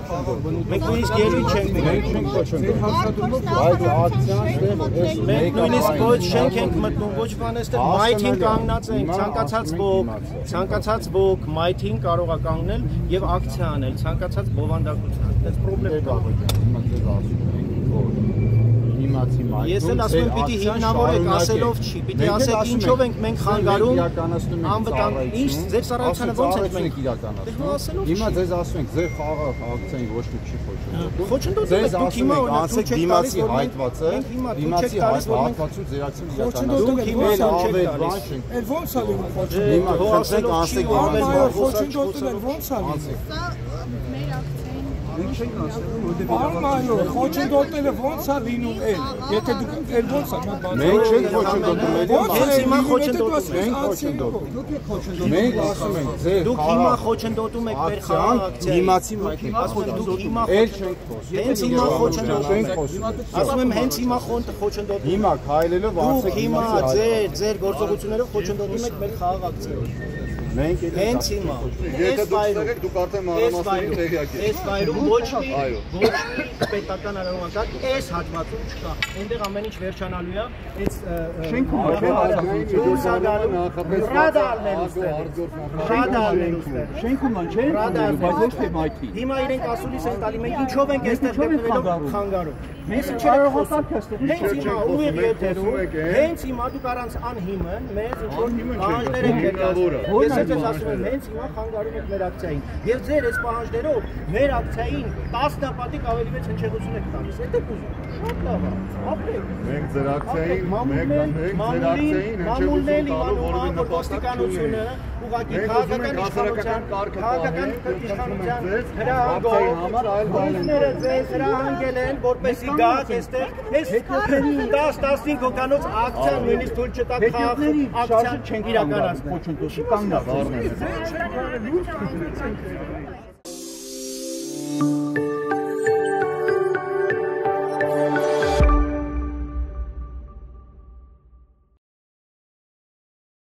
Մենք նույնիսկ ելույթ չենք մենք նույնիսկ ոչ շենք ենք մտնում, ոչ բան էստեղ մայթին կանգնած ենք, ցանկացած ոք մայթին կարող է կանգնել եւ ակցիա անել, ցանկացած բովանդակության, այդպես խնդրեմ կա։ Ես էլ ասում եմ, պիտի հիմնավորեք, ասելով չի, պիտի ասեք ինչով ենք մենք խանգարում անվտանգ, ինչ ձեր ծառայությանը ոնց ենք մենք իրականացնում։ Հիմա ձեզ ասում ենք, ձեր խաղը ակցիային ոչ մի չի խոչընդոտում։ Ձեզ ասում ենք, ասեք դիմացի հայտվածը, դիմացի հայտվածը ձեր ակցիան իրականացնում եք, հիմա ավել բան չենք։ Էլ ոնց է լինում խոչընդոտել։ Հիմա խնդրենք ասեք խոչընդոտել ոնց է լինում։ Արմայո, խոչընդոտելը ոնց է լինում էլ, եթե դուք էլ ոնց է մենք չենք խոչընդոտում, հենց հիմա խոչընդոտում մենք ասում ենք, ձեր դուք հիմա խոչընդոտում եք մեր խաղ ակցիային, դիմացի մայթին, դուք հիմա էլ չենք խոսում, հենց հիմա խոչընդոտում եք, ասում եմ հենց հիմա խոչընդոտում, հիմա քայլելով դուք հիմա ձեր գործողություններով խոչընդոտում եք մեր խաղ ակցիային։ Մենք հենց հիմա եթե դուք ստեղեք դուք արդեն մանրամասների տեղյակ եք։ Այս վայրում ոչ մի պետական արարողական այս հատվածում չկա։ Այնտեղ ամեն ինչ վերջանալու է, այս շենքում շենքում չէ, բայց ոչ թե մայթի։ Հիմա իրենք ասուլիս են տալի, մենք ինչով ենք այստեղ դեպքերով խանգարում։ Մենք հենց հիմա ուղիղ եթերում, հենց հիմա դուք առանց անհիմն մեզ ինչ-որ պահանջներ եք ներկայացնում։ Ես ասում եմ, հենց հիմա խանգարում եք մեր ակցիային։ Եվ ձեր այս պահանջներով մեր ակցիային 10 նապատիկ ավելի մեծ հնչեղություն եք տալիս։ Էդ եք ուզում։ Շատ լավ է։ Ապրեք։ Մենք ձեր ակցիային հնչեղություն տալու որևէ ոստիկանությունը ուղղակի քաղաքական իշխանության հրահանգով համար այլ բաներ ձեզ հրահանգել են, որպեսզի գաք այստեղ այս 10-15 հոգանոց ակցիա նույնիսկ թույլ չտաք խաղ ակցիան իրականացնել։ Խոչընդոտի կանգնած։